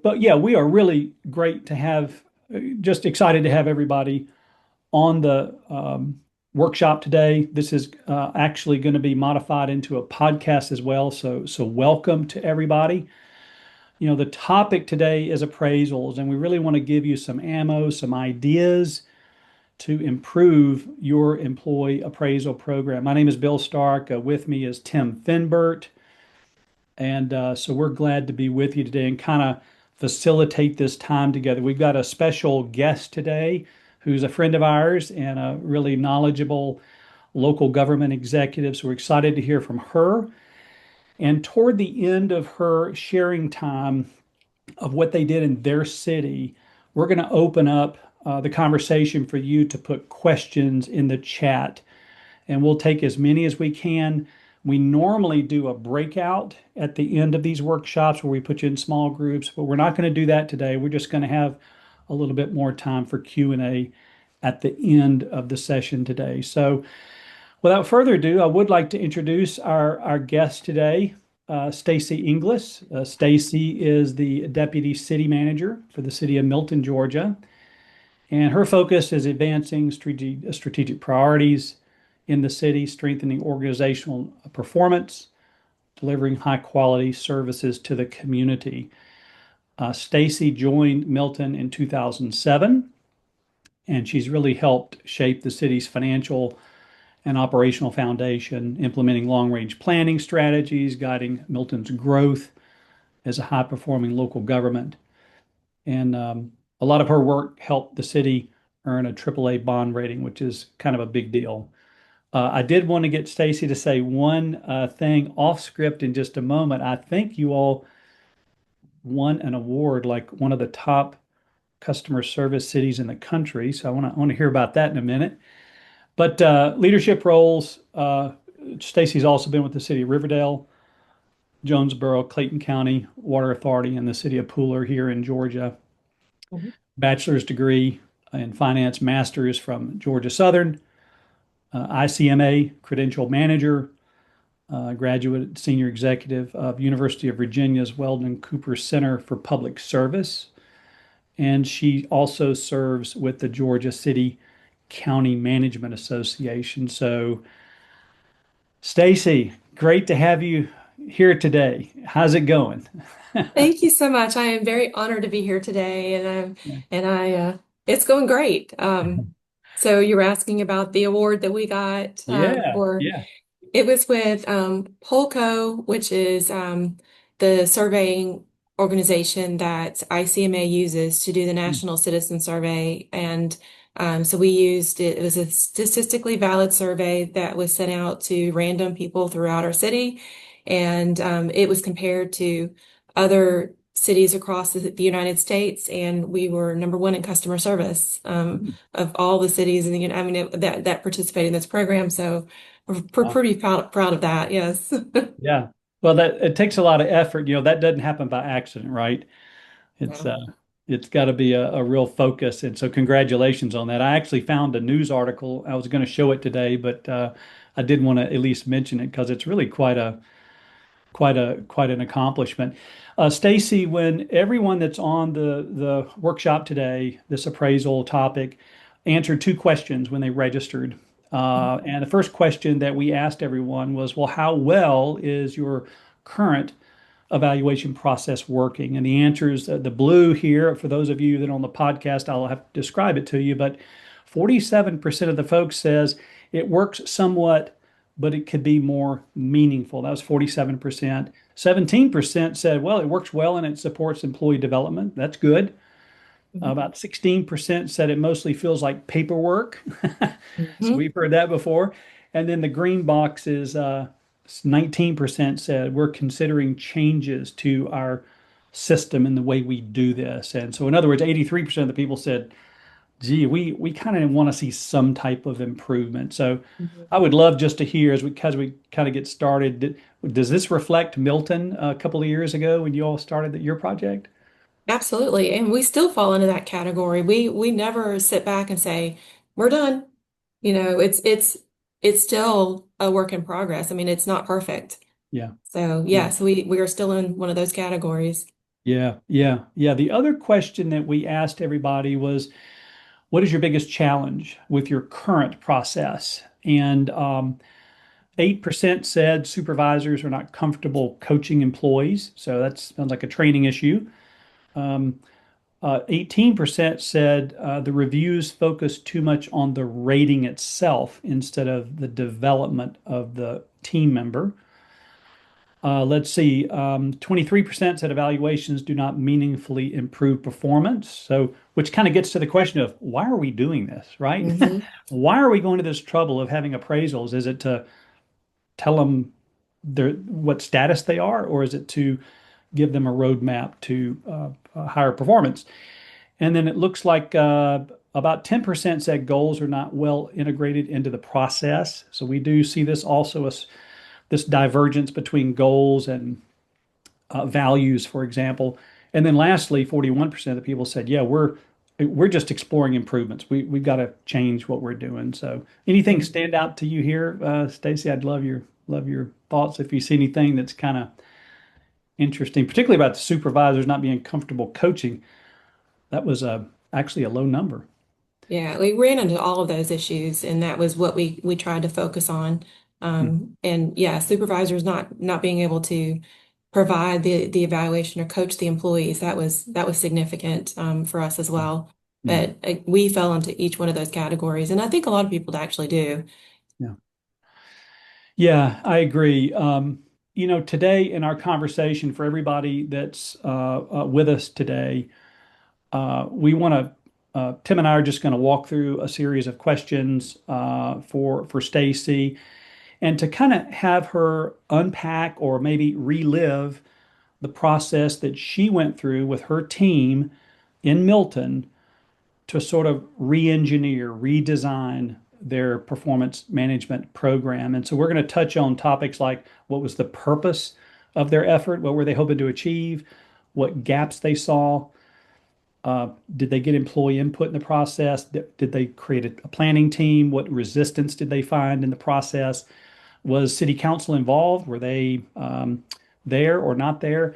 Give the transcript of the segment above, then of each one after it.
but yeah, we are really great to have, just excited to have everybody on the workshop today. This is actually going to be modified into a podcast as well. So welcome to everybody. The topic today is appraisals, and we really want to give you some ammo, some ideas to improve your employee appraisal program. My name is Bill Stark. With me is Tim Finbert. And so we're glad to be with you today and kind of facilitate this time together. We've got a special guest today who's a friend of ours and a really knowledgeable local government executive. So we're excited to hear from her. And toward the end of her sharing time of what they did in their city, we're going to open up the conversation for you to put questions in the chat, and we'll take as many as we can. We normally do a breakout at the end of these workshops where we put you in small groups, but we're not going to do that today. We're just going to have a little bit more time for Q&A at the end of the session today. So without further ado, I would like to introduce our guest today, Stacy Inglis. Stacy is the Deputy City Manager for the city of Milton, Georgia, and her focus is advancing strategic priorities in the city, strengthening organizational performance, delivering high quality services to the community. Stacy joined Milton in 2007, and she's really helped shape the city's financial and operational foundation, implementing long range planning strategies, guiding Milton's growth as a high performing local government. And a lot of her work helped the city earn a AAA bond rating, which is kind of a big deal. I did want to get Stacy to say one thing off script in just a moment. I think you all won an award, like one of the top customer service cities in the country. So I want to hear about that in a minute. But leadership roles, Stacy's also been with the city of Riverdale, Jonesboro, Clayton County Water Authority, and the city of Pooler here in Georgia. Mhm. Bachelor's degree in finance, master's from Georgia Southern, ICMA, credential manager, graduate senior executive of University of Virginia's Weldon Cooper Center for Public Service. And she also serves with the Georgia City County Management Association. So, Stacy, great to have you here today. How's it going? Thank you so much. I am very honored to be here today, and Yeah, it's going great. So you were asking about the award that we got yeah, for yeah. it was with Polco, which is the surveying organization that ICMA uses to do the National Citizen Survey. And so we used it. It was a statistically valid survey that was sent out to random people throughout our city. And it was compared to other cities across the United States. And we were number one in customer service of all the cities in the, I mean, that participated in this program. So we're Wow. pretty proud of that. Yes. Yeah. Well, that it takes a lot of effort. That doesn't happen by accident, right? It's Yeah. uh it's got to be a real focus. And so congratulations on that. I actually found a news article. I was going to show it today, but I did want to at least mention it because it's really quite an accomplishment. Stacy, when everyone that's on the workshop today, this appraisal topic, answered two questions when they registered. And the first question that we asked everyone was, well, how well is your current evaluation process working? And the answer is the blue here. For those of you that are on the podcast, I'll have to describe it to you, but 47% of the folks says it works somewhat, but it could be more meaningful. That was 47%. 17% said, well, it works well and it supports employee development. That's good. Mhm. About 16% said it mostly feels like paperwork. So Mhm. we've heard that before. And then the green box is 19% said we're considering changes to our system and the way we do this. And so, in other words, 83% of the people said, gee, we kind of want to see some type of improvement. So Mhm. I would love just to hear as we kind of get started, does this reflect Milton a couple of years ago when you all started your project? Absolutely. And we still fall into that category. We never sit back and say, we're done. It's still a work in progress. I mean, it's not perfect. Yeah. So Yeah. yes, we are still in one of those categories. Yeah. The other question that we asked everybody was, what is your biggest challenge with your current process? And 8% said supervisors are not comfortable coaching employees. So that sounds like a training issue. Um, 18% said the reviews focus too much on the rating itself instead of the development of the team member. Let's see, 23% said evaluations do not meaningfully improve performance. So, which kind of gets to the question of why are we doing this, right? Hmm. Why are we going to this trouble of having appraisals? Is it to tell them what status they are, or is it to give them a roadmap to higher performance? And then it looks like about 10% said goals are not well integrated into the process. So we do see this also as this divergence between goals and values, for example. And then lastly, 41% of the people said, yeah, we're just exploring improvements. We've got to change what we're doing. So anything stand out to you here, Stacy? I'd love your thoughts if you see anything that's kind of interesting, particularly about the supervisors not being comfortable coaching. That was actually a low number. Yeah, we ran into all of those issues, and that was what we tried to focus on. Hmm. And yeah, supervisors not being able to provide the evaluation or coach the employees, that was significant for us as well. Hmm. But we fell into each one of those categories, and I think a lot of people actually do. Yeah. Yeah, I agree. Today in our conversation, for everybody that's with us today, we want to. Tim and I are just going to walk through a series of questions for Stacy, and to kind of have her unpack or maybe relive the process that she went through with her team in Milton to sort of re-engineer, redesign their performance management program. And so we're going to touch on topics like what was the purpose of their effort, what were they hoping to achieve, what gaps they saw, did they get employee input in the process, did they create a planning team, what resistance did they find in the process, was city council involved, were they there or not there?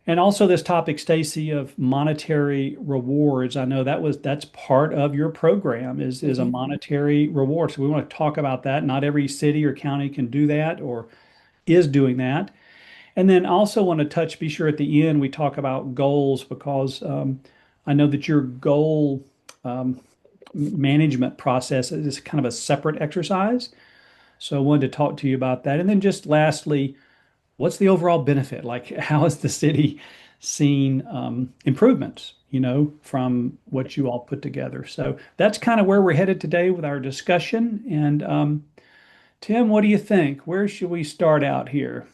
And also this topic, Stacy, of monetary rewards. I know that's part of your program is a Mhm. monetary reward. So we want to talk about that. Not every city or county can do that or is doing that. And then also want to touch, be sure at the end we talk about goals because I know that your goal um, management process is kind of a separate exercise. So I wanted to talk to you about that. And then just lastly, what's the overall benefit? Like, how has the city seen improvements, from what you all put together? So that's kind of where we're headed today with our discussion. And Tim, what do you think? Where should we start out here?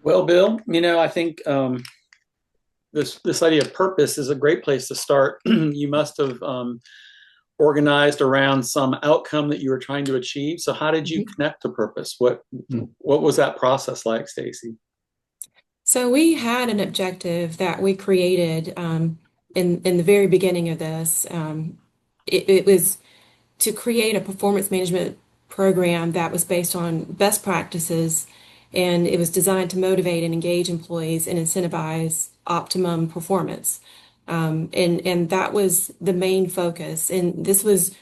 Well, Bill, I think this idea of purpose is a great place to start. You must have organized around some outcome that you were trying to achieve. So, how did you Mhm. connect to purpose? What Hmm. what was that process like, Stacy? So we had an objective that we created in the very beginning of this. It was to create a performance management program that was based on best practices, and it was designed to motivate and engage employees and incentivize optimum performance. And that was the main focus. And this was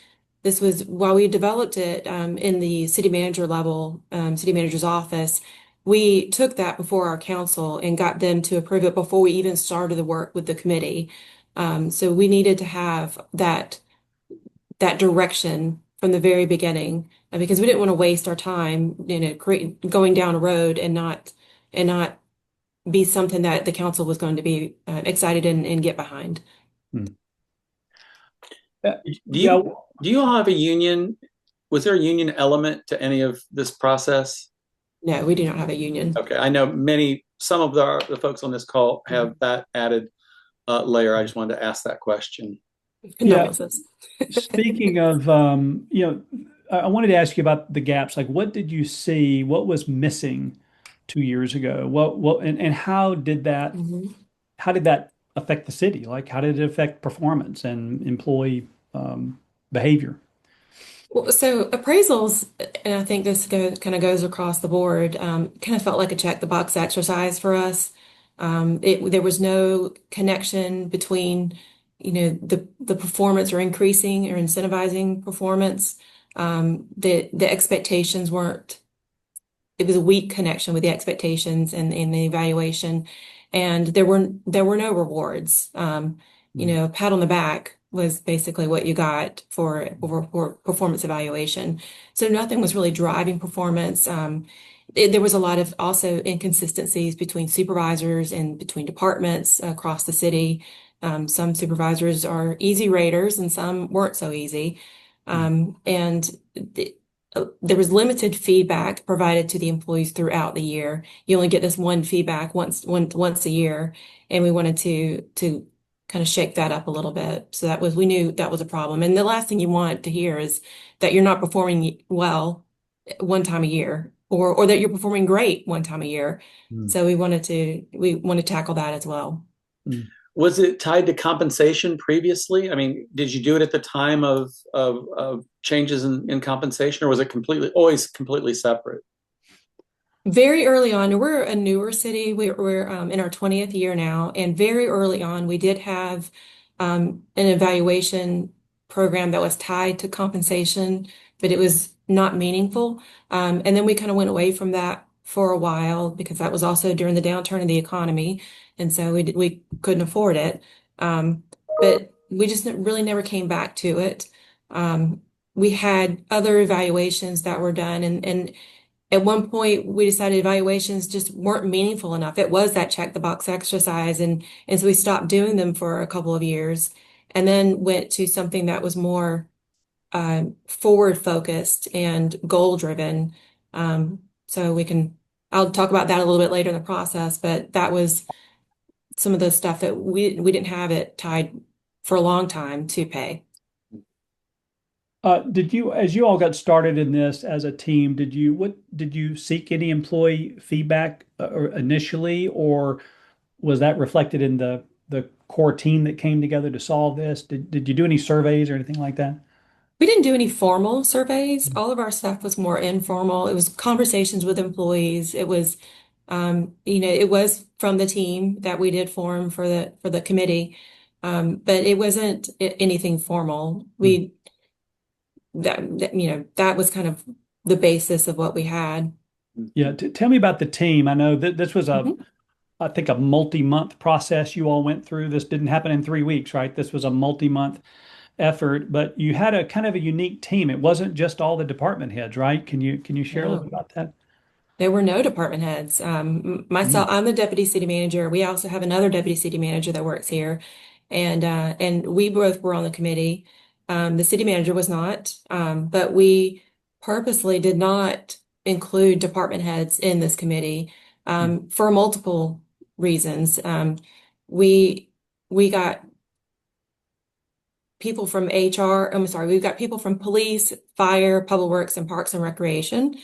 while we developed it in the city manager level, city manager's office. We took that before our council and got them to approve it before we even started the work with the committee. So we needed to have that direction from the very beginning because we didn't want to waste our time, going down a road and not be something that the council was going to be excited and get behind. Hmm. Do Yeah, you do you all have a union? Was there a union element to any of this process? No, we do not have a union. Okay, I know some of the folks on this call have that added layer. I just wanted to ask that question. yeah. Condolences. Speaking of, I wanted to ask you about the gaps. Like, what did you see? What was missing 2 years ago? And Mhm. how did that affect the city? Like, how did it affect performance and employee behavior? Well, so appraisals, and I think this kind of goes across the board, kind of felt like a check the box exercise for us. There was no connection between, the performance or increasing or incentivizing performance. The expectations weren't, it was a weak connection with the expectations and the evaluation. And there were no rewards. Mm. A pat on the back was basically what you got for performance evaluation. So nothing was really driving performance. There was a lot of also inconsistencies between supervisors and between departments across the city. Some supervisors are easy raters and some weren't so easy. Mm. And there was limited feedback provided to the employees throughout the year. You only get this one feedback once a year, and we wanted to kind of shake that up a little bit. So we knew that was a problem. And the last thing you want to hear is that you're not performing well one time a year, or that you're performing great one time a year. Mm. So we want to tackle that as well. Mm. Was it tied to compensation previously? I mean, did you do it at the time of changes in compensation, or was it always completely separate? Very early on, we're a newer city. We're in our 20th year now, and very early on, we did have an evaluation program that was tied to compensation, but it was not meaningful. And then we kind of went away from that for a while because that was also during the downturn of the economy, and so we couldn't afford it. But we just really never came back to it. We had other evaluations that were done, and at one point, we decided evaluations just weren't meaningful enough. It was that check the box exercise. And so we stopped doing them for a couple of years and then went to something that was more forward focused and goal driven. So I'll talk about that a little bit later in the process, but that was some of the stuff that we didn't have it tied for a long time to pay. As you all got started in this as a team, did you seek any employee feedback or initially, or was that reflected in the core team that came together to solve this? Did you do any surveys or anything like that? We didn't do any formal surveys. All of our stuff was more informal. It was conversations with employees. It was from the team that we did form for the committee, but it wasn't anything formal. Mm. That was kind of the basis of what we had. Yeah, tell me about the team. I know that this was Mhm. I think a multi-month process you all went through. This didn't happen in 3 weeks, right? This was a multi-month effort, but you had a kind of a unique team. It wasn't just all the department heads, right? Can you share a little bit No. about that? There were no department heads. Myself, Mm. I'm the deputy city manager. We also have another deputy city manager that works here, and we both were on the committee. The city manager was not, but we purposely did not include department heads in this committee Mm. for multiple reasons. We we got people from HR. I'm sorry, we've got people from police, fire, public works, and parks and recreation.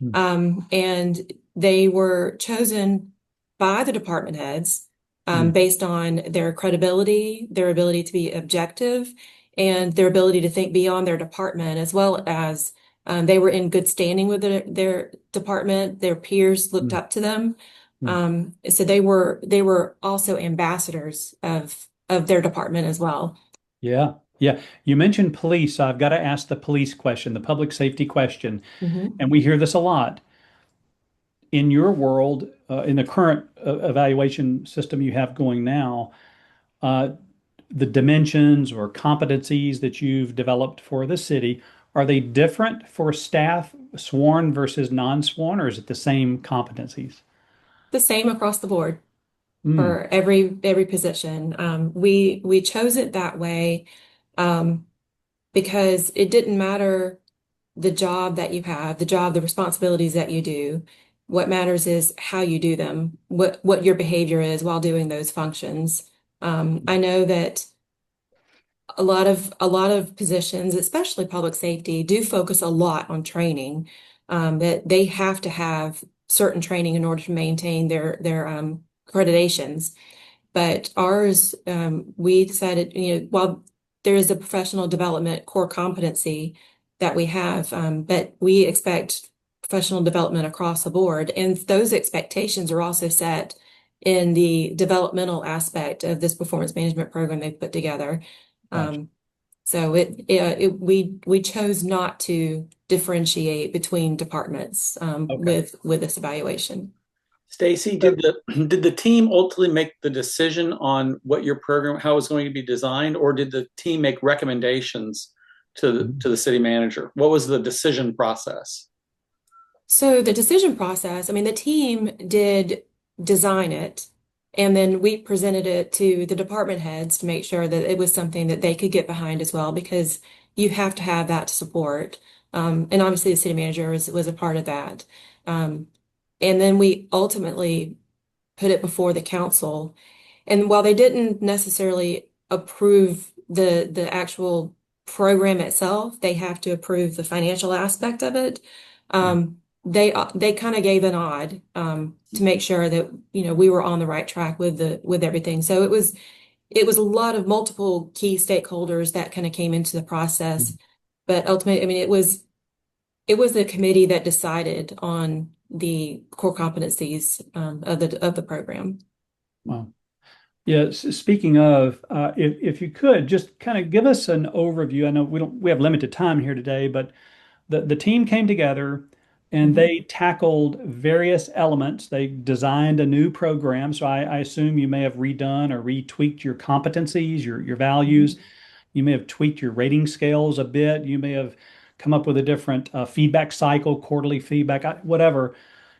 Mm. And they were chosen by the department heads Mm. based on their credibility, their ability to be objective, and their ability to think beyond their department, as well as they were in good standing with their department. Their peers looked Mm. up to them. Mm. So they were also ambassadors of their department as well. Yeah. Yeah. You mentioned police. So I've got to ask the police question, the public safety question. Mhm. And we hear this a lot. In your world, in the current evaluation system you have going now, uh, the dimensions or competencies that you've developed for the city, are they different for staff sworn versus non-sworn, or is it the same competencies? The same across the board Mm. for every position. We chose it that way um, because it didn't matter the job that you have, the responsibilities that you do. What matters is how you do them, what your behavior is while doing those functions. I know that a lot of positions, especially public safety, do focus a lot on training. That they have to have certain training in order to maintain their accreditations. But ours, we decided, while there is a professional development core competency that we have, but we expect professional development across the board. And those expectations are also set in the developmental aspect of this performance management program they've put together. Gotcha. So we chose not to differentiate between departments Okay. with this evaluation. Stacy, So, did the team ultimately make the decision on what your program, how it's going to be designed, or did the team make recommendations to the city manager? What was the decision process? So the decision process, I mean, the team did design it, and then we presented it to the department heads to make sure that it was something that they could get behind as well, because you have to have that to support. And obviously, the city manager was a part of that. Um, and then we ultimately put it before the council. And while they didn't necessarily approve the actual program itself, they have to approve the financial aspect of it. They kind of gave a nod to make sure that we were on the right track with everything. So it was a lot of multiple key stakeholders that kind of came into the process, but ultimately, I mean, it was the committee that decided on the core competencies of the program. wow. Yeah, speaking of, if you could just kind of give us an overview. I know we have limited time here today, but the team came together and Mhm. they tackled various elements. They designed a new program. So I assume you may have redone or retweaked your competencies, your values. Mhm. You may have tweaked your rating scales a bit. You may have come up with a different feedback cycle, quarterly feedback, whatever.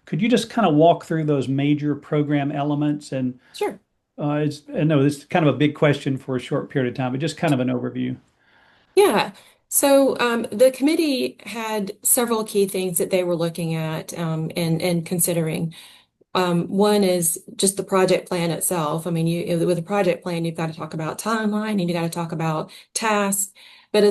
Could you just kind of walk through those major program elements and Sure. I know this is kind of a big question for a short period of time, but just kind of an overview. Yeah. So the committee had several key things that they were looking at and considering. One is just the project plan itself. I mean, with a project plan, you've got to talk about timeline and you got to talk about tasks, but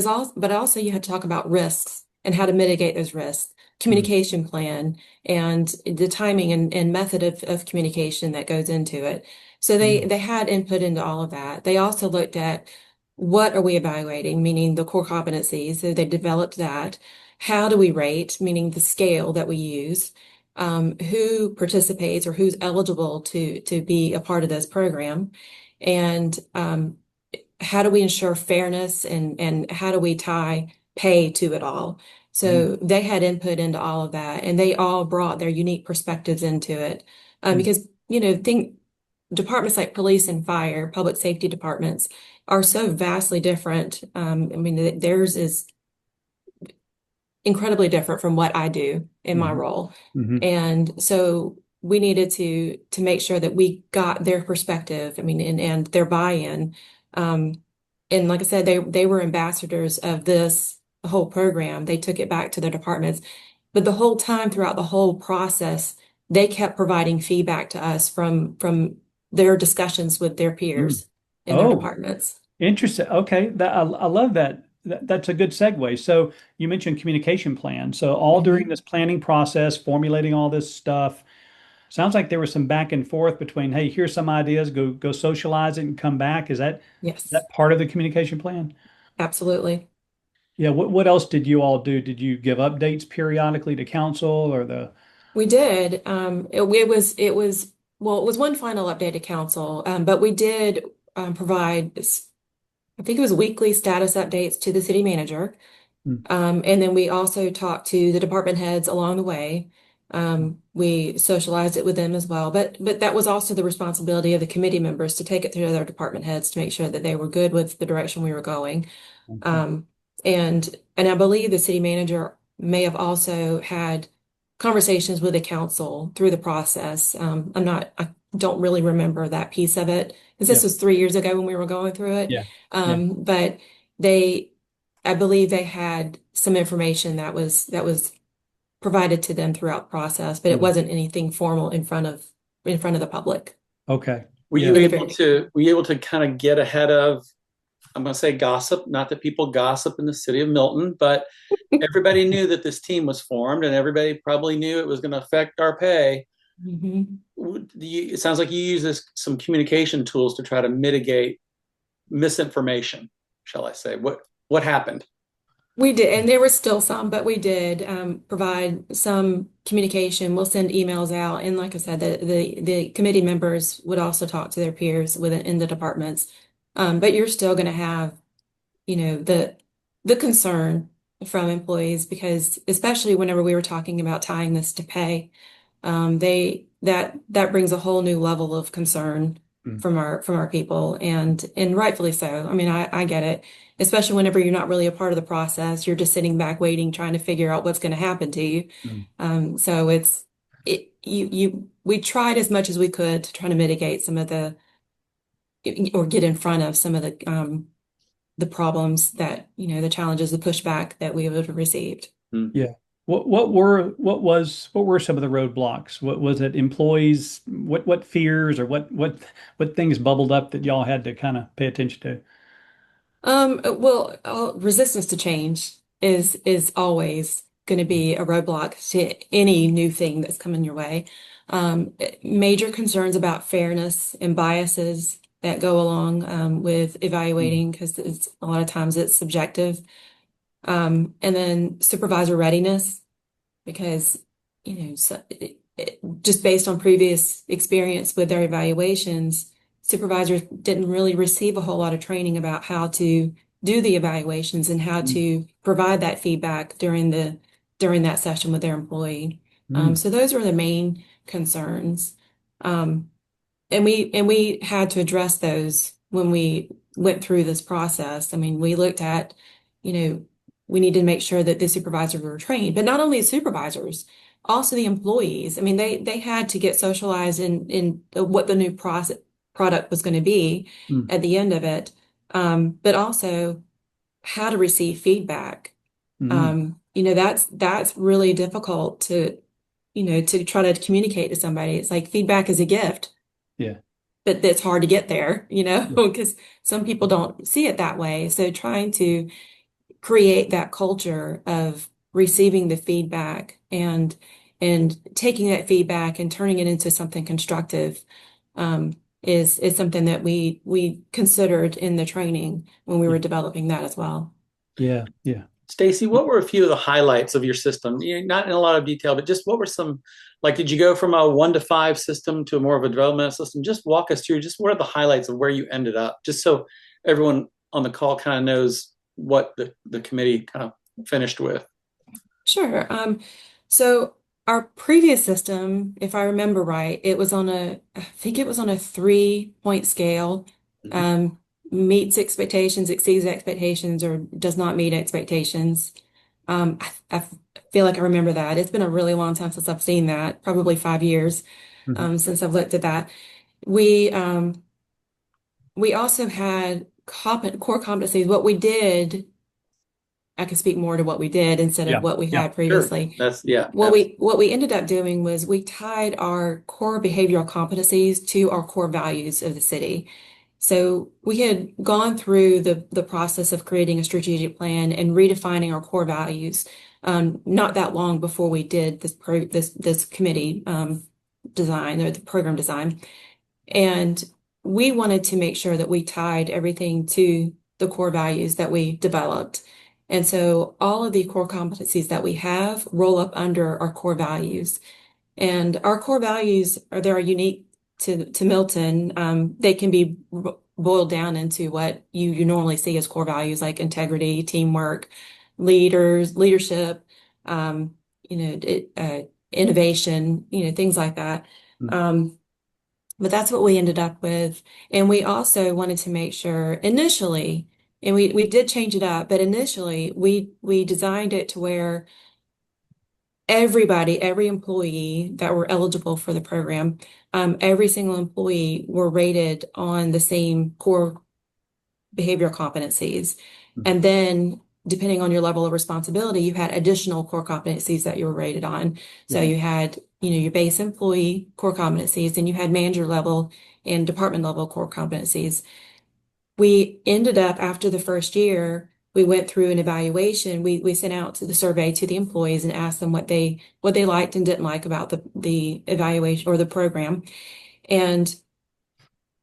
also you have to talk about risks and how to mitigate those risks, Mm, communication plan, and the timing and method of communication that goes into it. So they mm, they had input into all of that. They also looked at what are we evaluating, meaning the core competencies. So they developed that. How do we rate, meaning the scale that we use, who participates or who's eligible to be a part of this program, and how do we ensure fairness and how do we tie pay to it all? mm, So they had input into all of that, and they all brought their unique perspectives into it. mm, Because think departments like police and fire, public safety departments are so vastly different. I mean, theirs is incredibly different from what I do in my mhm, role. mhm, And so we needed to make sure that we got their perspective, I mean, and their buy-in. Um, and like I said, they were ambassadors of this whole program. They took it back to their departments. But the whole time throughout the whole process, they kept providing feedback to us from their discussions with their mm. peers in their Oh, departments. interesting. Okay, I love that. That's a good segue. So you mentioned communication plan. So all during Mhm. this planning process, formulating all this stuff, sounds like there was some back and forth between, hey, here's some ideas, go socialize it and come back. Is Yes, that part of the communication plan? absolutely. Yeah, what else did you all do? Did you give updates periodically to council or the We did. It was one final update to council, but we did provide, I think it was weekly status updates to the city manager. Hmm, And then we also talked to the department heads along the way. We socialized it with them as well, but that was also the responsibility of the committee members to take it through their department heads to make sure that they were good with the direction we were going. okay. Um, and I believe the city manager may have also had conversations with the council through the process. I don't really remember that piece of it because Yeah, this was 3 years ago when we were going through it. yeah, yeah. But they, I believe they had some information that was provided to them throughout the process, but it Hmm, wasn't anything formal in front of the public okay. Were Yeah. you in the able very to kind of get ahead of, I'm going to say gossip, not that people gossip in the city of Milton, but everybody knew that this team was formed and everybody probably knew it was going to affect our pay. beginning. It sounds like you use some communication tools to try to mitigate misinformation, shall I say. What happened? We did, and there were still some, but we did provide some communication. We'll send emails out, and like I said, the committee members would also talk to their peers within in the departments. But you're still going to have, the concern from employees because, especially whenever we were talking about tying this to pay, they that brings a whole new level of concern Mm. from our people, and rightfully so. I mean, I get it, especially whenever you're not really a part of the process. You're just sitting back waiting, trying to figure out what's going to happen to you. Mm. So we tried as much as we could to try to mitigate some of or get in front of some of the problems that, the challenges, the pushback that we would have received. Yeah. What were some of the roadblocks? What was it? Employees? What fears or what things bubbled up that y'all had to kind of pay attention to? Well, resistance to change is always going to be a roadblock to any new thing that's coming your way. Major concerns about fairness and biases that go along with Mm. evaluating because it's a lot of times it's subjective. And then supervisor readiness because just based on previous experience with their evaluations, supervisors didn't really receive a whole lot of training about how to do the evaluations and how Mm. to provide that feedback during that session with their employee. Mm. So those were the main concerns. And we had to address those when we went through this process. I mean, we looked at, you know, we needed to make sure that the supervisors were trained, but not only the supervisors, also the employees. I mean, they had to get socialized in what the new process product was going to be Mm. at the end of it, but also how to receive feedback. Mm. That's really difficult to try to communicate to somebody. It's like feedback is a gift, Yeah. but it's hard to get there, Yeah. because some people don't see it that way. So trying to create that culture of receiving the feedback and taking that feedback and turning it into something constructive is something that we considered in the training when we Yeah. were developing that as well. Yeah. Yeah. Stacy, what were a few of the highlights of your system? Not in a lot of detail, but just what were some, like, did you go from a 1 to 5 system to a more of a developmental system? Just walk us through, just what are the highlights of where you ended up, just so everyone on the call kind of knows what the committee kind of finished with. Sure. So our previous system, if I remember right, I think it was on a 3-point scale. Mhm. Um, Meets expectations, exceeds expectations, or does not meet expectations. I feel like I remember that. It's been a really long time since I've seen that, probably 5 years, Mhm. since I've looked at that. We also had core competencies. What we did, I can speak more to what we did instead of Yeah. what we Yeah. had Sure. previously. That's, yeah, What we ended up doing was we tied our core behavioral competencies to our core values of the city. So we had gone through the process of creating a strategic plan and redefining our core values, not that long before we did this committee design or the program design. And we wanted to make sure that we tied everything to the core values that we developed. And so all of the core competencies that we have roll up under our core values. And our core values they're unique to Milton. They can be boiled down into what you normally see as core values like integrity, teamwork, leadership, um, innovation, things like that. Mm. But that's what we ended up with. And we also wanted to make sure initially, and we did change it up, but initially we designed it to where every employee that were eligible for the program, every single employee were rated on the same core behavioral competencies. Mm. And then depending on your level of responsibility, you had additional core competencies that you were rated on. So Yeah. you had, your base employee core competencies, and you had manager level and department level core competencies. We ended up after the first year, we went through an evaluation. We sent out to the survey to the employees and asked them what they liked and didn't like about the evaluation or the program. And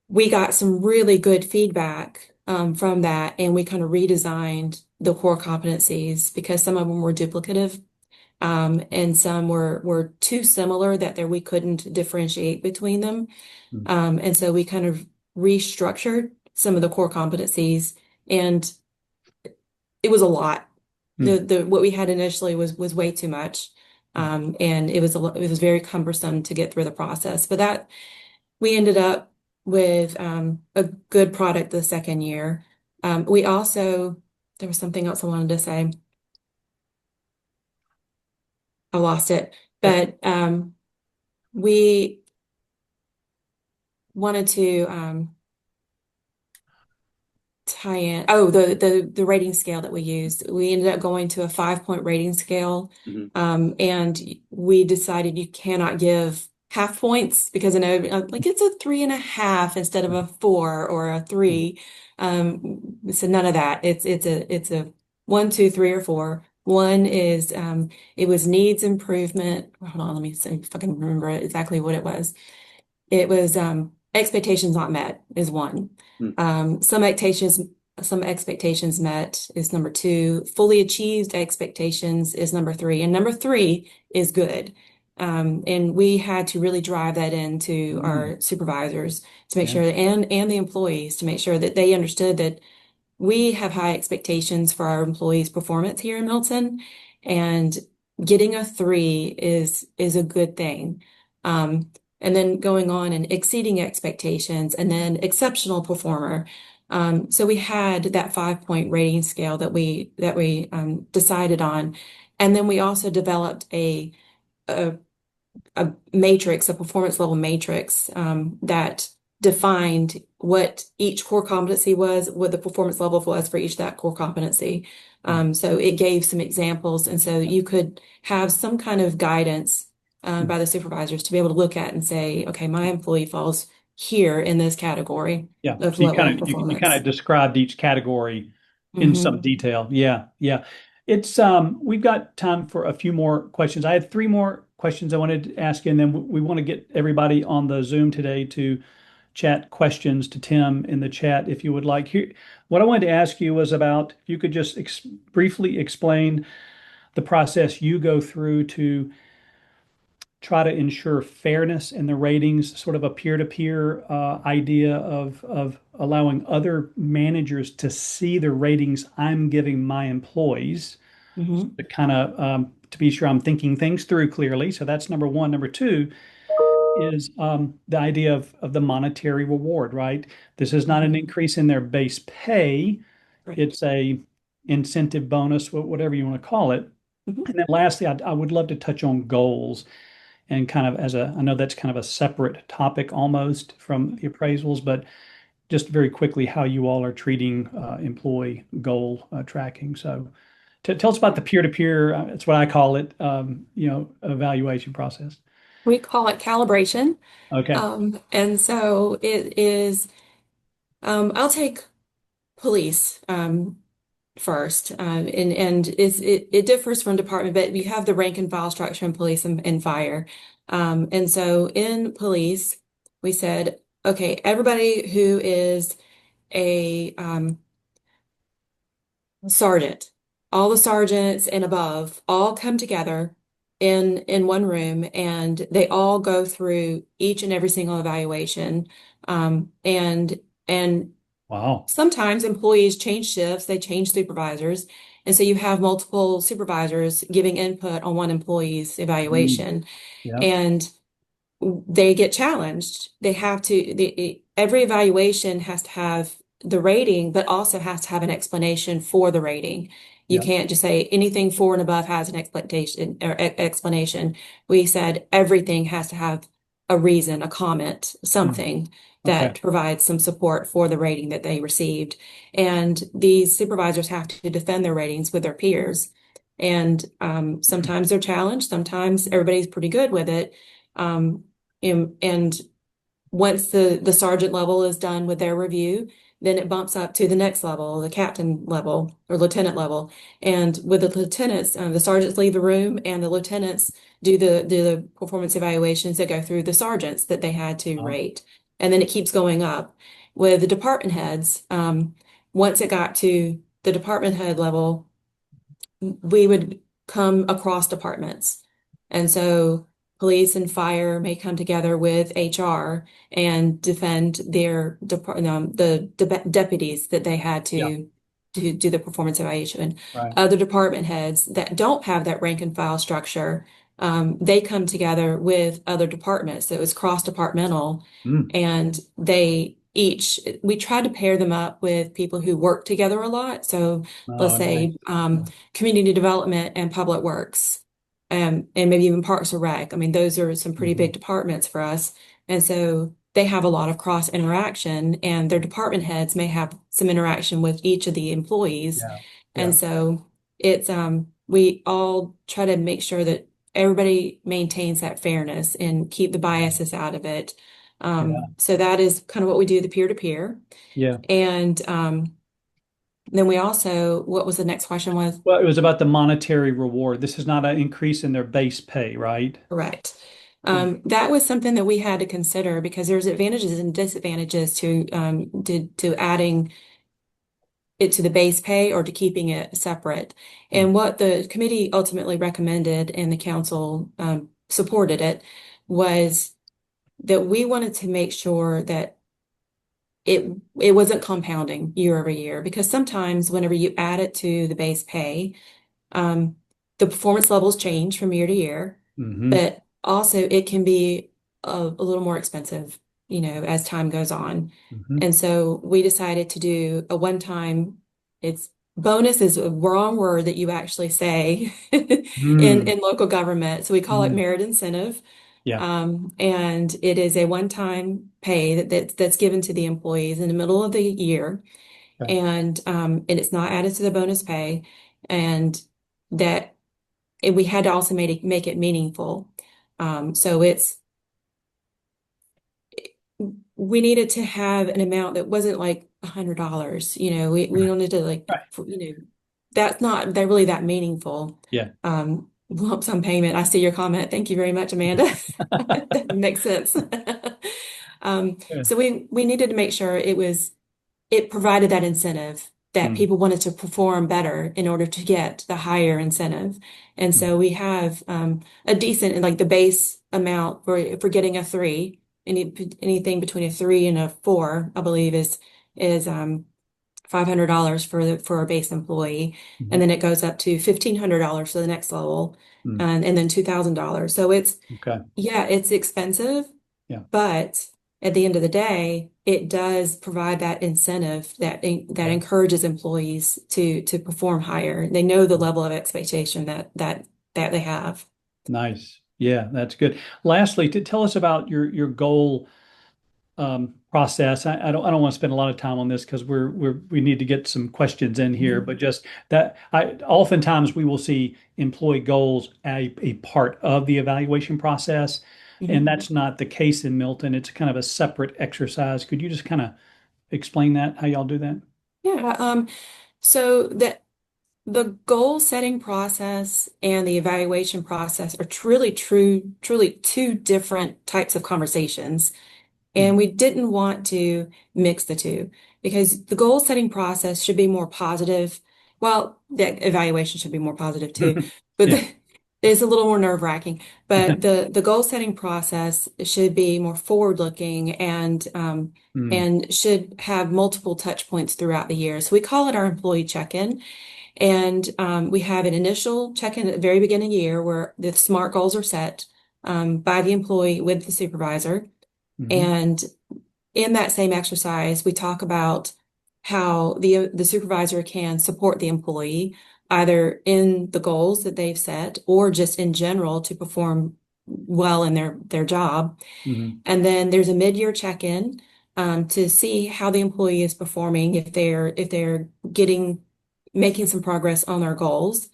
we got some really good feedback from that, and we kind of redesigned the core competencies because some of them were duplicative, and some were too similar that there we couldn't differentiate between them. Mm. And so we kind of restructured some of the core competencies, and it was a lot. Mm. The what we had initially was way too much. And it was very cumbersome to get through the process. But that we ended up with a good product the second year. We also There was something else I wanted to say. I lost it. Okay. But we wanted to tie in. Oh, the rating scale that we used. We ended up going to a 5-point rating scale. Mhm. And we decided you cannot give half points because I know like it's a 3.5 instead of a 4 or a 3. So none of that. It's a 1, 2, 3, or 4. One is it was needs improvement. Hold on, let me see if I can remember exactly what it was. It was expectations not met is one. Mm. Some expectations met is number 2. Fully achieved expectations is number 3. And number 3 is good. And we had to really drive that into our supervisors to make Yeah. sure that, and the employees to make sure that they understood that we have high expectations for our employees' performance here in Milton, and getting a 3 is a good thing. And then going on and exceeding expectations, and then exceptional performer. So we had that 5-point rating scale that we decided on, and then we also developed a a matrix, a performance level matrix that defined what each core competency was, what the performance level was for each that core competency. So it gave some examples, and so you could have some kind of guidance by the supervisors to be able to look at and say, okay, my employee falls here in this category Yeah. of So level of you kind performance. of described each category in some Hmm. detail. Yeah. Yeah. It's we've got time for a few more questions. I had three more questions I wanted to ask you, and then we want to get everybody on the Zoom today to chat questions to Tim in the chat if you would like. Here, what I wanted to ask you was about if you could just briefly explain the process you go through to try to ensure fairness in the ratings, sort of a peer-to-peer idea of allowing other managers to see the ratings I'm giving my employees, Hmm. to kind of to be sure I'm thinking things through clearly. So that's number one. Number two is the idea of the monetary reward, right? This is not an Hmm. increase in their base pay. Right. It's a incentive bonus, whatever you want to call it. Hmm. And then lastly, I would love to touch on goals and kind of I know that's kind of a separate topic almost from the appraisals, but just very quickly how you all are treating employee goal tracking. So tell us about the peer-to-peer, that's what I call it, evaluation process. We call it calibration. Okay. And so it is, I'll take police first. It differs from department, but we have the rank and file structure in police and fire. And so in police, we said, okay, everybody who is a sergeant, all the sergeants and above all come together in one room, and they all go through each and every single evaluation. And Wow. sometimes employees change shifts, they change supervisors, and so you have multiple supervisors giving input on one employee's Mm, evaluation. yeah. And they get challenged. Every evaluation has to have the rating, but also has to have an explanation for the rating. You Yeah. can't just say anything 4 and above has an explanation or explanation. We said everything has to have a reason, a comment, Mm, something okay. that provides some support for the rating that they received. And these supervisors have to defend their ratings with their peers. And sometimes they're challenged, sometimes everybody's pretty good with it. Um, and once the sergeant level is done with their review, then it bumps up to the next level, the captain level or lieutenant level. And with the lieutenants, the sergeants leave the room, and the lieutenants do the performance evaluations that go through the sergeants that they had to Uh, rate. And then it keeps going up. With the department heads, once it got to the department head level, we would come across departments. And so police and fire may come together with HR and defend their deputies that they had Yeah. to do the performance evaluation. Right. Other department heads that don't have that rank and file structure, they come together with other departments. So it was cross-departmental, Mm. and we tried to pair them up with people who work together a lot. So let's Oh, nice. say community development and public works, and maybe even parks or rec. I mean, those are some pretty Hmm. big departments for us. And so they have a lot of cross interaction, and their department heads may have some interaction with each of the employees. Yeah. And Yeah. so we all try to make sure that everybody maintains that fairness and keep the biases out of it. Yeah. So that is kind of what we do, the peer-to-peer. Yeah. And then we also, what was the next question was? Well, it was about the monetary reward. This is not an increase in their base pay, right? Correct. Yeah. That was something that we had to consider because there's advantages and disadvantages to adding it to the base pay or to keeping it separate. Mm. And what the committee ultimately recommended and the council supported it was that we wanted to make sure that it wasn't compounding year over year, because sometimes whenever you add it to the base pay, um, the performance levels change from year to year, Hmm. but also it can be a little more expensive, as time goes on. Hmm. And so we decided to do a one-time, it's bonus is a wrong word that you actually say Mm. in local government. So we call it Mm. merit incentive. Yeah. And it is a one-time pay that's given to the employees in the middle of the year, Okay. and it's not added to the bonus pay, and that we had to also make it meaningful. So we needed to have an amount that wasn't like $100. We Right. don't need to like, Right. that's not that really that meaningful. Yeah. Lump sum payment. I see your comment. Thank you very much, Amanda. That makes sense. Yeah. So we needed to make sure it provided that incentive that Mm. people wanted to perform better in order to get the higher incentive. And Mm. so we have a decent, like the base amount for getting a three, anything between a three and a four, I believe is $500 for a base employee. And Mhm. then it goes up to $1,500 for the next level, Mm. and then $2,000. So Okay. yeah, it's expensive, Yeah. but at the end of the day, it does provide that incentive that Yeah. encourages employees to perform higher. They know the level of expectation that they have. Nice. Yeah, that's good. Lastly, to tell us about your goal process. I don't want to spend a lot of time on this because we need to get some questions in here, Mhm. but just that oftentimes we will see employee goals a part of the evaluation process, and Mhm. that's not the case in Milton. It's kind of a separate exercise. Could you just kind of explain that, how y'all do that? Yeah. So the goal setting process and the evaluation process are truly two different types of conversations. Mm. And we didn't want to mix the two because the goal setting process should be more positive. Well, the evaluation should be more positive too, but Yeah. it's a little more nerve-wracking. But the goal setting process should be more forward-looking Mm. and should have multiple touch points throughout the year. So we call it our employee check-in. And we have an initial check-in at the very beginning of the year where the SMART goals are set by the employee with the supervisor. Hmm. And in that same exercise, we talk about how the supervisor can support the employee either in the goals that they've set or just in general to perform well in their job. Hmm. And then there's a mid-year check-in to see how the employee is performing, if they're getting making some progress on their goals.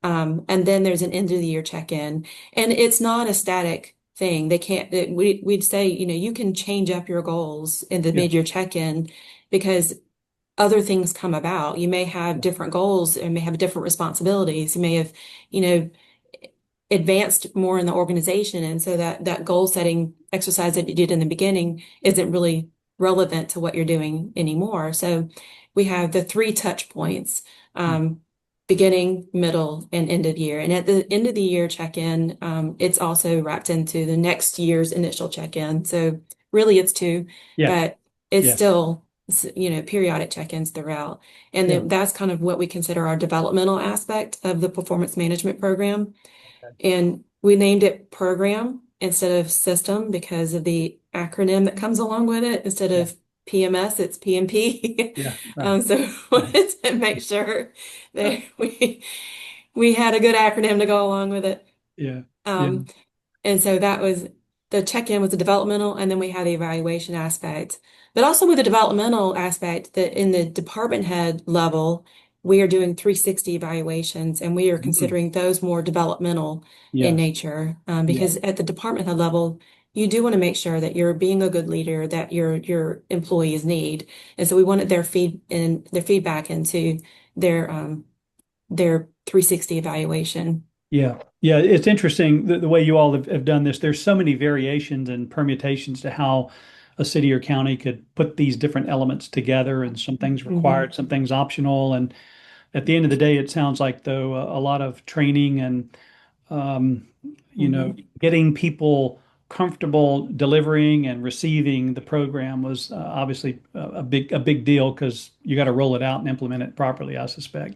And then there's an end of the year check-in, and it's not a static thing. They can't. We'd say, you can change up your goals in the Yeah. mid-year check-in because other things come about. You may have different goals and may have different responsibilities. You may have, you know, advanced more in the organization, and so that goal setting exercise that you did in the beginning isn't really relevant to what you're doing anymore. So we have the three touch points, beginning, middle, and end of year. And at the end of the year check-in, it's also wrapped into the next year's initial check-in. So really it's two, Yeah. but it's Yeah. still, periodic check-ins throughout. And Yeah. then that's kind of what we consider our developmental aspect of the performance management program. Okay. And we named it program instead of system because of the acronym that comes along with it. Instead Yeah. of PMS, it's PMP. Yeah. Right. So we Right. wanted to make sure that we had a good acronym to go along with it. Yeah. Yeah. Um, and so that was the check-in was the developmental, and then we had the evaluation aspect. But also with the developmental aspect, that in the department head level, we are doing 360 evaluations, and we are Mm. considering those more developmental in Yes. nature. Yeah. Because at the department head level, you do want to make sure that you're being a good leader that your employees need. And so we wanted their feedback into their 360 evaluation. Yeah. Yeah. It's interesting the way you all have done this. There's so many variations and permutations to how a city or county could put these different elements together, and some things Mhm. required, some things optional. And at the end of the day, it sounds like, though, a lot of training and, um, Mhm. getting people comfortable delivering and receiving the program was obviously a big deal because you got to roll it out and implement it properly, I suspect.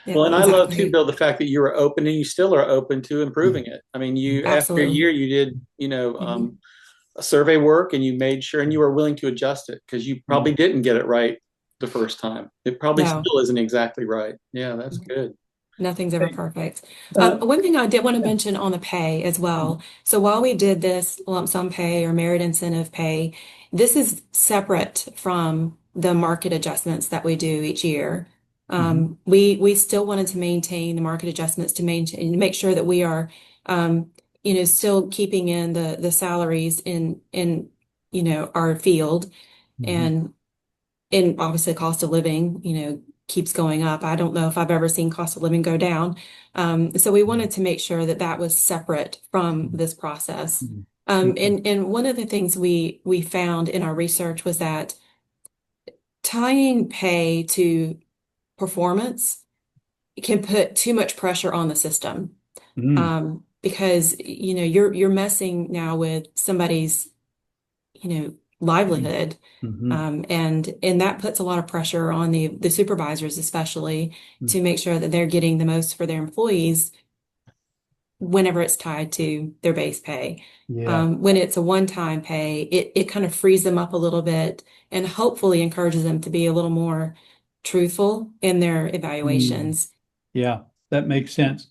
Yeah, Well, and I love too, exactly. Bill, the fact that you were open and you still are open to Mhm. improving it. I mean, you after a Absolutely. year, you did, Mhm. a survey work and you made sure and you were willing to adjust it because you Yeah. probably didn't get it right the first time. It probably No. still isn't exactly right. Yeah, that's good. Nothing's ever Hey, perfect. uh, One thing I did want to yeah. mention on the pay as well. So while we did this lump sum pay or merit incentive pay, this is separate from the market adjustments that we do each year. Mhm. We still wanted to maintain the market adjustments to maintain make sure that we are still keeping in the salaries in our field, Mhm. and obviously cost of living, keeps going up. I don't know if I've ever seen cost of living go down. So we wanted to make sure that that was separate from Mhm. this process. Mhm. And one of the things we found in our research was that tying pay to performance can put too much pressure on the system. Mhm. Because you're messing now with somebody's Mhm. livelihood. Mhm. And that puts a lot of pressure on the supervisors, especially Mhm. to make sure that they're getting the most for their employees whenever it's tied to their base pay. Yeah. When it's a one-time pay, it kind of frees them up a little bit and hopefully encourages them to be a little more truthful in their Mm. evaluations. Yeah, that makes sense.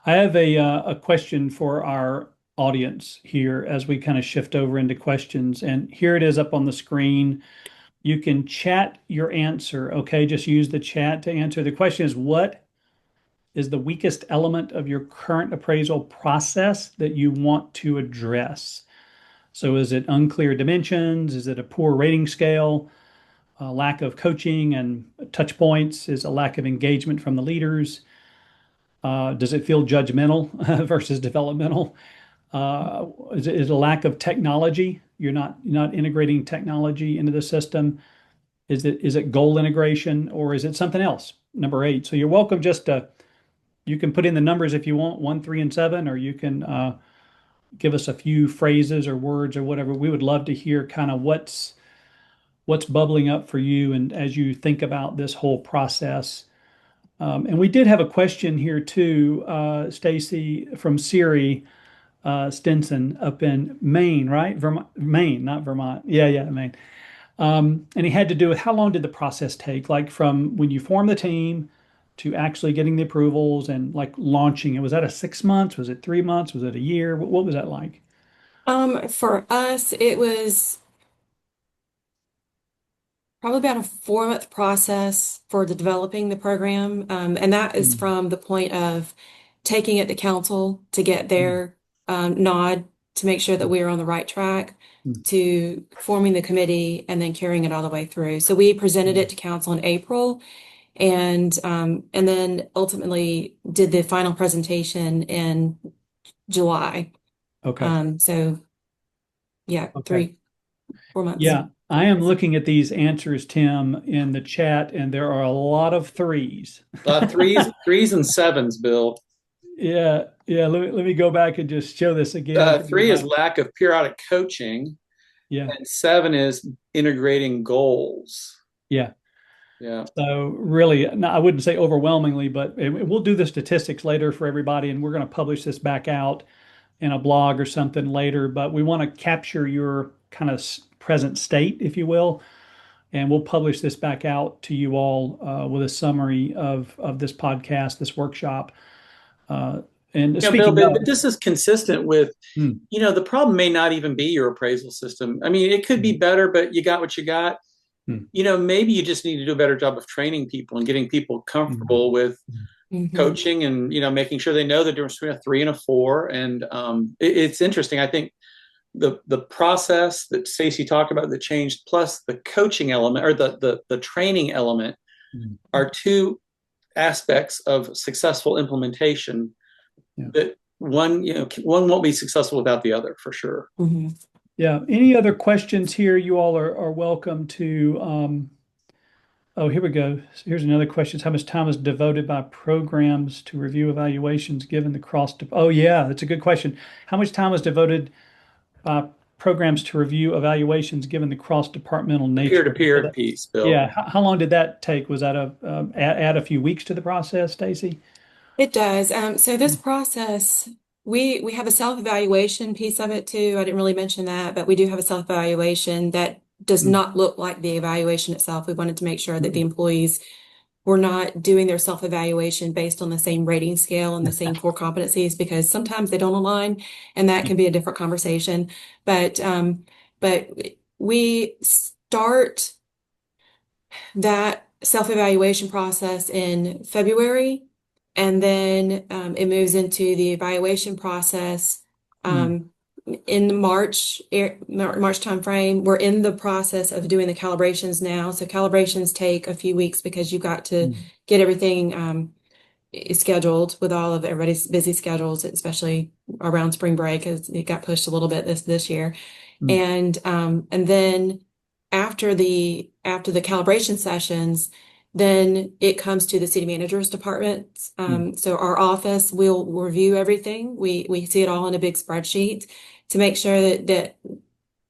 I have a question for our audience here as we kind of shift over into questions. And here it is up on the screen. You can chat your answer. Okay, just use the chat to answer. The question is, what is the weakest element of your current appraisal process that you want to address? So is it unclear dimensions? Is it a poor rating scale? A lack of coaching and touch points? Is a lack of engagement from the leaders? Does it feel judgmental versus developmental? Is it a lack of technology? You're not integrating technology into the system. Is it goal integration, or is it something else? Number eight. So you're welcome just to, you can put in the numbers if you want, one, three, and seven, or you can give us a few phrases or words or whatever. We would love to hear kind of what's bubbling up for you and as you think about this whole process. And we did have a question here too, Stacy, from Siri Stinson up in Maine, right? Vermont, Maine, not Vermont. Yeah, yeah, Maine. And he had to do with how long did the process take, like from when you form the team to actually getting the approvals and like launching it. Was that a 6 months? Was it 3 months? Was it a year? What was that like? For us, it was probably about a 4 month process for developing the program. And that is Mm, from the point of taking it to council to get mm, their nod to make sure that mm, we are on the right track, mm. to forming the committee and then carrying it all the way through. So we presented Yeah. it to council in April, and then ultimately did the final presentation in July. Okay. So yeah, Okay. 3, 4 months. Yeah. I am looking at these answers, Tim, in the chat, and there are a lot of threes. Threes and sevens, Bill. Yeah, yeah. Let me go back and just show this again for Three is everybody. lack of periodic coaching, Yeah, and seven is integrating goals. yeah. Yeah. So really, no, I wouldn't say overwhelmingly, but we'll do the statistics later for everybody, and we're going to publish this back out in a blog or something later. But we want to capture your kind of present state, if you will, and we'll publish this back out to you all with a summary of this podcast, this workshop. Uh, and Yeah, Bill, speaking but of, this is consistent with, hmm, the problem may not even be your appraisal system. I mean, it could be hmm, better, but you got what you got. hmm, Maybe you just need to do a better job of training people and getting people hmm, comfortable with Hmm. coaching and, making sure they know the difference between a three and a four. And it's interesting. I think the process that Stacy talked about that changed, plus the coaching element or the training element, hmm, are two aspects of successful implementation yeah. that one won't be successful without the other for sure. Hmm. Yeah. Any other questions here? You all are welcome to. Oh, here we go. Here's another question. How much time is devoted by programs to review evaluations given the cross? Oh, yeah, that's a good question. How much time is devoted by programs to review evaluations given the cross-departmental Peer nature? to peer piece, Bill. Yeah. How long did that take? Was that add a few weeks to the process, Stacy? It does. So this process, we have a self-evaluation piece of it too. I didn't really mention that, but we do have a self-evaluation that does Mm, not look like the evaluation itself. We wanted to make sure that the mm, employees were not doing their self-evaluation based on the same rating scale and the same core competencies because sometimes they don't align, and that can be a different conversation. But we start that self-evaluation process in February, and then it moves into the evaluation process mm, um, in the March timeframe. We're in the process of doing the calibrations now. So calibrations take a few weeks because you've got to mm, get everything is scheduled with all of everybody's busy schedules, especially around spring break, as it got pushed a little bit this year. mm, And then after the calibration sessions, then it comes to the city manager's department. mm, So our office will review everything. We see it all in a big spreadsheet to make sure that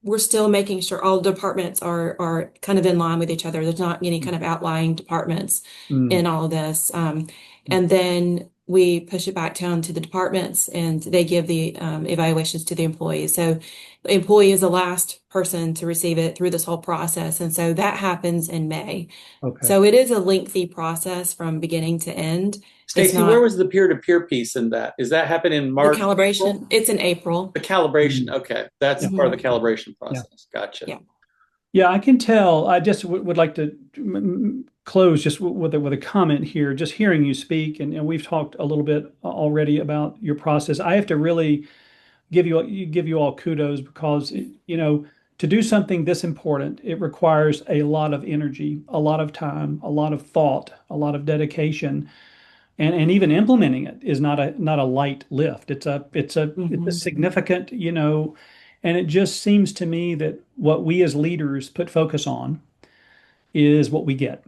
we're still making sure all departments are kind of in line with each other. There's not any kind of outlying departments mm, in all of this. And then we push it back down to the departments and they give the evaluations to the employees. So the employee is the last person to receive it through this whole process. And so that happens in May. okay. So it is a lengthy process from beginning to end. It's Stacy, where not was the peer to peer piece in that? Is that happen in the March, April? calibration. It's in April. The calibration. Mm, Okay. That's yeah, part of Mhm. the calibration yeah. process. Gotcha. Yeah. Yeah, I can tell. I just would like to close just with a comment here. Just hearing you speak, and we've talked a little bit already about your process. I have to really give you all kudos because to do something this important, it requires a lot of energy, a lot of time, a lot of thought, a lot of dedication, and even implementing it is not a light lift. It's a Mhm. significant, and it just seems to me that what we as leaders put focus on is what we get.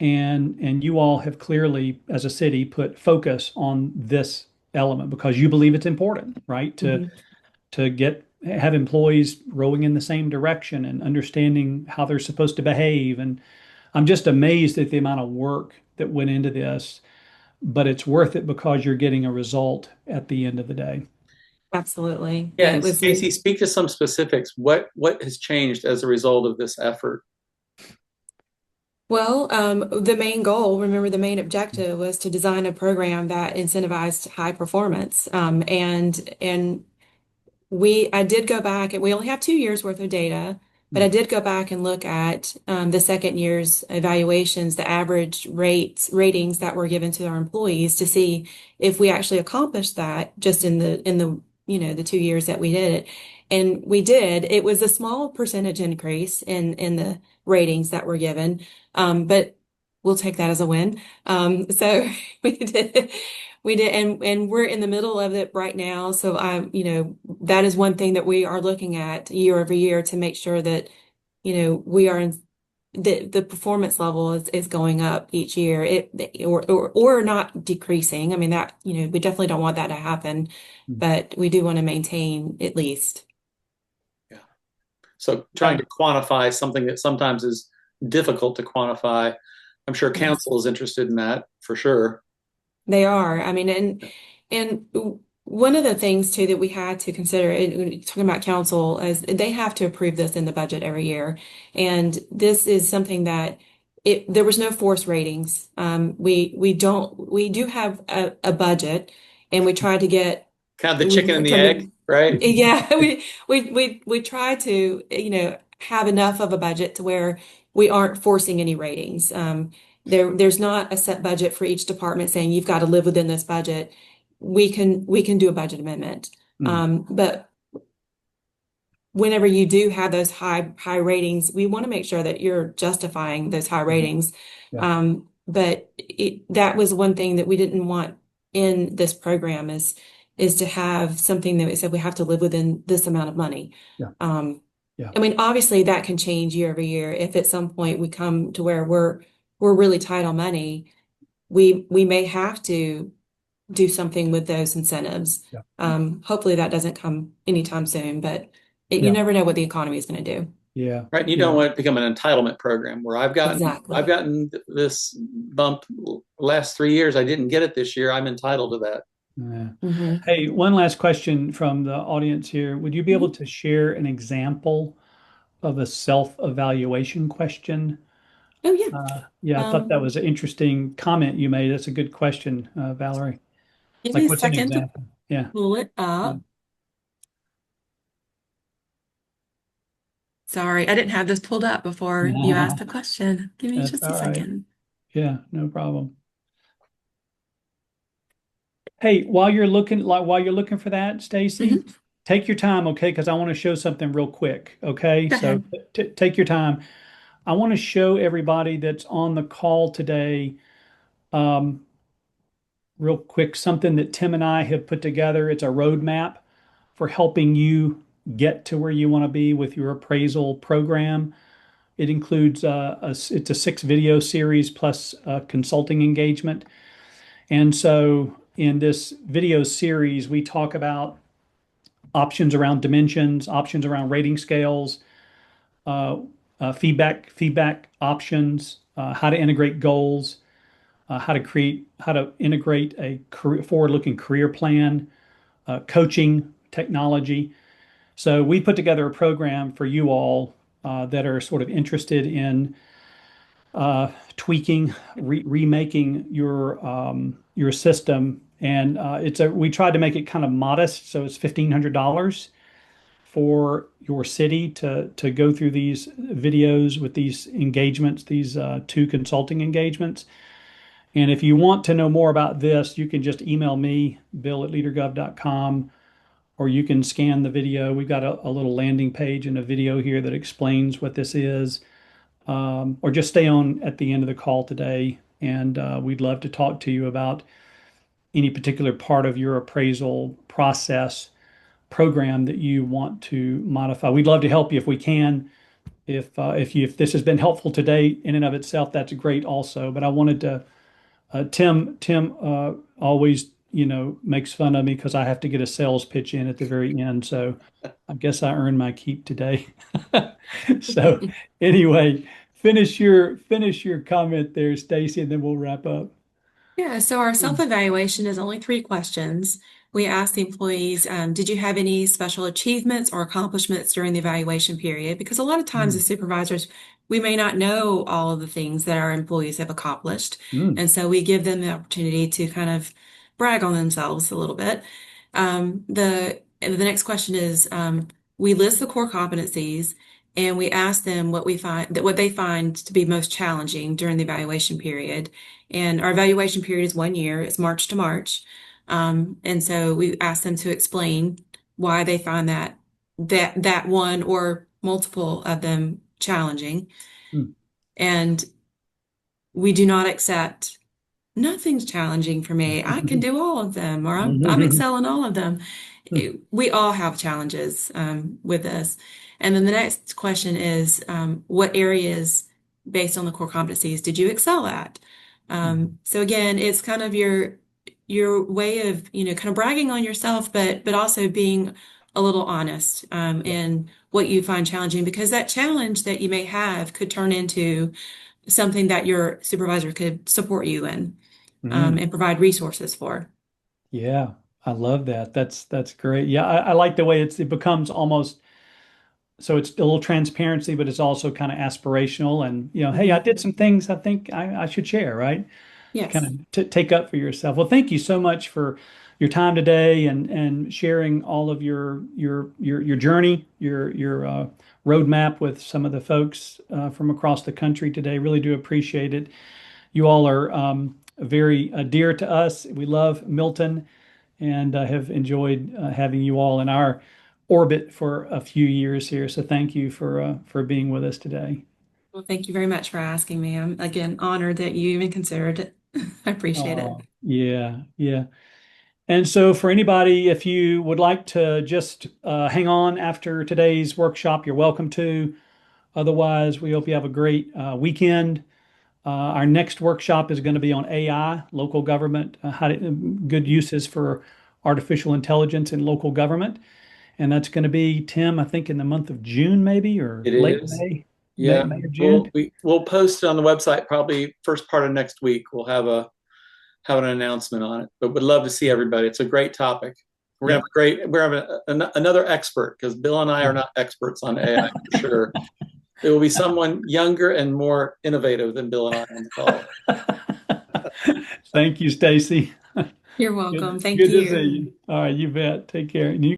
And you all have clearly, as a city, put focus on this element because you believe it's important, right? To Mhm. to get have employees rowing in the same direction and understanding how they're supposed to behave. And I'm just amazed at the amount of work that went into this, but it's worth it because you're getting a result at the end of the day. Absolutely. Yeah, Yeah, it and was. Stacy, speak to some specifics. What has changed as a result of this effort? Well, the main goal, remember the main objective was to design a program that incentivized high performance. And I did go back and we only have 2 years worth of data, but I Mm, did go back and look at the second year's evaluations, the average ratings that were given to our employees to see if we actually accomplished that just in the 2 years that we did it. And we did. It was a small percentage increase in the ratings that were given, but we'll take that as a win. So we did. We did, and we're in the middle of it right now. So that is one thing that we are looking at year over year to make sure that we are in the performance level is going up each year, or not decreasing. I mean, that, we definitely don't want that to happen, Mm. but we do want to maintain at least. Yeah. So trying to quantify something that sometimes is difficult to quantify. I'm sure Yes. council is interested in that for sure. They are. I mean, and one of the things too that we had to consider, talking about council, is they have to approve this in the budget every year, and this is something that there was no force ratings. We do have a budget, and we try to get Kind of the we chicken and the from egg, the right? yeah, we try to, have enough of a budget to where we aren't forcing any ratings. There's not a set budget for each department saying you've got to live within this budget. We can do a budget amendment. Mm. But whenever you do have those high ratings, we want to make sure that you're justifying those high ratings. Yeah. But that was one thing that we didn't want in this program is to have something that we said we have to live within this amount of money. Yeah. Um, Yeah. I mean, obviously that can change year over year. If at some point we come to where we're really tight on money, we may have to do something with those incentives. Yeah. Hopefully that doesn't come anytime soon, but you Yeah. never know what the economy is going to do. Yeah. Right. And you Yeah. don't want it to become an entitlement program where I've Exactly. gotten this bump last 3 years. I didn't get it this year. I'm entitled to that. Yeah. Hmm. Hey, one last question from the audience here. Would you be able to share an example of a self-evaluation question? Oh yeah. Yeah, I thought that Um, was an interesting comment you made. That's a good question, Valerie. Give me Like, a what's an second to example? Yeah. pull it Yeah. up. Sorry, I didn't have this pulled up before you asked the question. Give me That's just a all right. second. Yeah, no problem. Hey, while you're looking for that, Stacy, Hmm. take your time, okay? Because I want to show something real quick, okay? Go So ahead. take your time. I want to show everybody that's on the call today, um, real quick, something that Tim and I have put together. It's a roadmap for helping you get to where you want to be with your appraisal program. It includes it's a 6 video series plus a consulting engagement. And so in this video series, we talk about options around dimensions, options around rating scales, uh, feedback options, how to integrate goals, how to integrate a forward-looking career plan, coaching technology. So we put together a program for you all that are sort of interested in tweaking, remaking your system, and we tried to make it kind of modest, so it's $1,500 for your city to go through these videos with these engagements, these 2 consulting engagements. And if you want to know more about this, you can just email me, bill@leadergov.com, or you can scan the video. We've got a little landing page and a video here that explains what this is. Or just stay on at the end of the call today, and we'd love to talk to you about any particular part of your appraisal process program that you want to modify. We'd love to help you if we can. If this has been helpful today in and of itself, that's great also. But I wanted to Tim always makes fun of me because I have to get a sales pitch in at the very end. So I guess I earned my keep today. So anyway, finish your comment there, Stacy, and then we'll wrap up. Yeah, so our self-evaluation is only 3 questions. We ask the employees, did you have any special achievements or accomplishments during the evaluation period? Because a lot of times Mm, as supervisors, we may not know all of the things that our employees have accomplished. mm, And so we give them the opportunity to kind of brag on themselves a little bit. The next question is, we list the core competencies and we ask them what they find to be most challenging during the evaluation period. And our evaluation period is 1 year. It's March to March. And so we ask them to explain why they find that one or multiple of them challenging. mm. And we do not accept nothing's challenging for me. I can do all of them, or I'm Mhm. excelling all of them. We all have challenges with this. And then the next question is, what areas, based on the core competencies, did you excel at? So again, it's kind of your way of, kind of bragging on yourself, but also being a little honest in what you find challenging, because that challenge that you may have could turn into something that your supervisor could support you in Mm. and provide resources for. Yeah, I love that. That's great. Yeah, I like the way it becomes almost so it's a little transparency, but it's also kind of aspirational. And hey, I Mhm. did some things I think I should share, right? Kind Yes. of take up for yourself. Well, thank you so much for your time today and sharing all of your journey, your roadmap with some of the folks from across the country today. Really do appreciate it. You all are very dear to us. We love Milton and have enjoyed having you all in our orbit for a few years here. So thank you for being with us today. Well, thank you very much for asking me. I'm again honored that you even considered it. I appreciate it. Oh, yeah, yeah. And so, for anybody, if you would like to just hang on after today's workshop, you're welcome to. Otherwise, we hope you have a great weekend. Our next workshop is going to be on AI, local government, good uses for artificial intelligence in local government. And that's going to be, Tim, I think in the month of June, maybe, or It late is. May, Yeah. May or June. We'll post it on the website probably first part of next week. We'll have an announcement on it. But would love to see everybody. It's a great topic. Yep. We're having another expert because Bill and I are not experts on AI for sure. It will be someone younger and more innovative than Bill and I on the call. Thank you, Stacy. You're Good, welcome. Thank good to see you. you. All right, you bet. Take care. And you